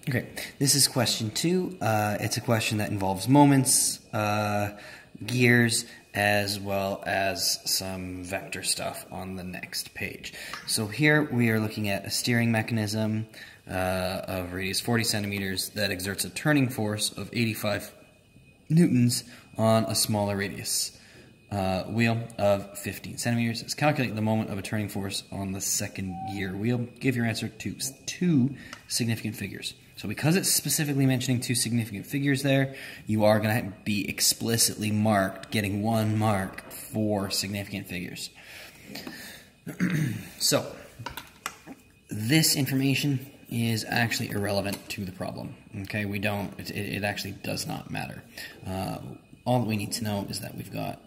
Okay, this is question 2. It's a question that involves moments, gears, as well as some vector stuff on the next page. So here we are looking at a steering mechanism of radius 40 centimeters that exerts a turning force of 85 newtons on a smaller radius wheel of 15 centimeters. Let's calculate the moment of a turning force on the second gear wheel. Give your answer to 2 significant figures. So because it's specifically mentioning 2 significant figures there, you are going to be explicitly marked, getting 1 mark for significant figures. So this information is actually irrelevant to the problem. Okay, it actually does not matter. All that we need to know is that we've got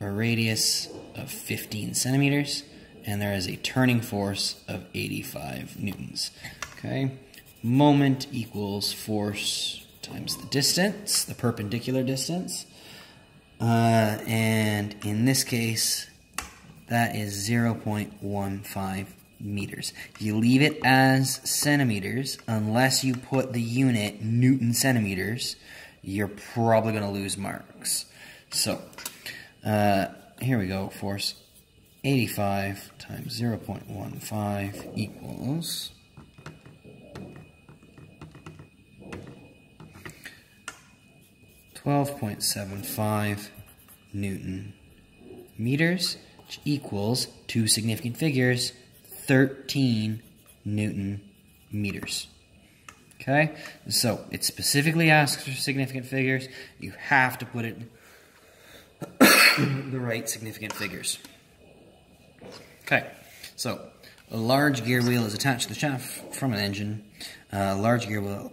a radius of 15 centimeters, and there is a turning force of 85 newtons. Okay, moment equals force times the distance, the perpendicular distance, and in this case, that is 0.15 meters. You leave it as centimeters unless you put the unit Newton centimeters. You're probably going to lose marks. So here we go. Force 85 times 0.15 equals 12.75 Newton meters, which equals 2 significant figures, 13 Newton meters. Okay, so it specifically asks for significant figures. You have to put it the right significant figures. Okay, so a large gear wheel is attached to the shaft from an engine. A large gear wheel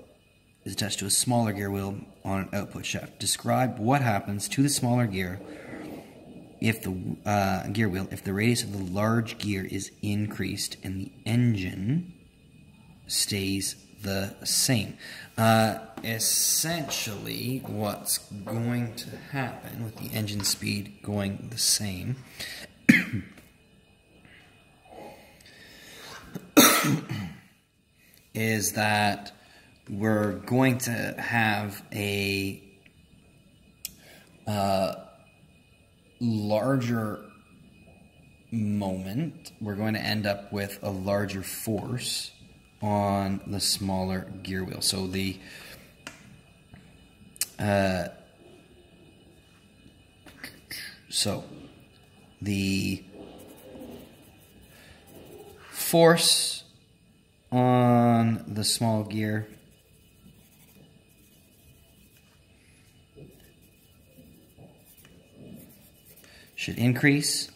is attached to a smaller gear wheel on an output shaft. Describe what happens to the smaller gear if the gear wheel if the radius of the large gear is increased and the engine stays the same. Essentially, what's going to happen with the engine speed going the same is that we're going to have a larger moment. We're going to end up with a larger force on the smaller gear wheel. So the force on the small gear should increase,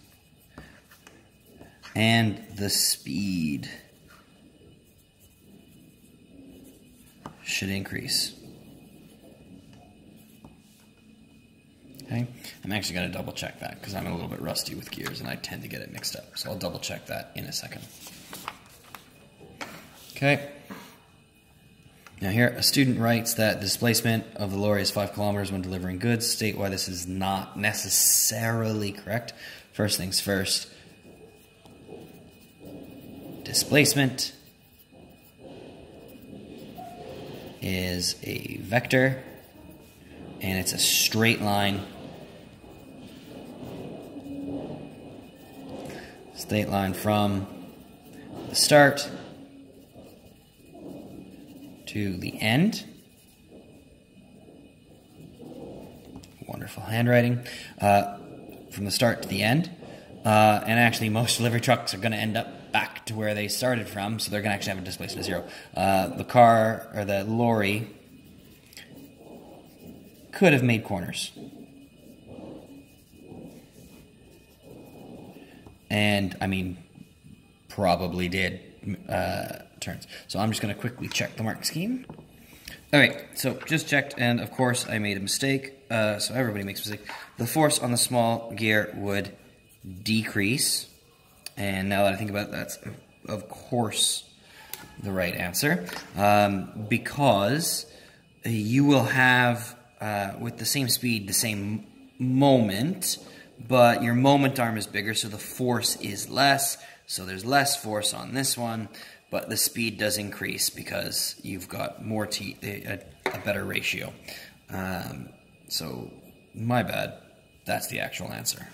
and the speed should increase. Okay, I'm actually going to double check that because I'm a little bit rusty with gears and I tend to get it mixed up. So I'll double check that in a second. Okay. Now here, a student writes that the displacement of the lorry is 5 kilometers when delivering goods. State why this is not necessarily correct. First things first. Displacement is a vector, and it's a straight line. Straight line from the start to the end. Wonderful handwriting. From the start to the end. And actually, most delivery trucks are going to end up back to where they started from, so they're going to actually have a displacement of 0. The car, or the lorry, could have made corners. And, I mean, probably did turns. So I'm just going to quickly check the mark scheme. Alright, so just checked, and of course I made a mistake. So everybody makes a mistake. The force on the small gear would decrease. And now that I think about it, that's, of course, the right answer. Because you will have, with the same speed, the same moment, but your moment arm is bigger, so the force is less. So there's less force on this one. but the speed does increase because you've got more teeth, a better ratio. So, my bad. That's the actual answer.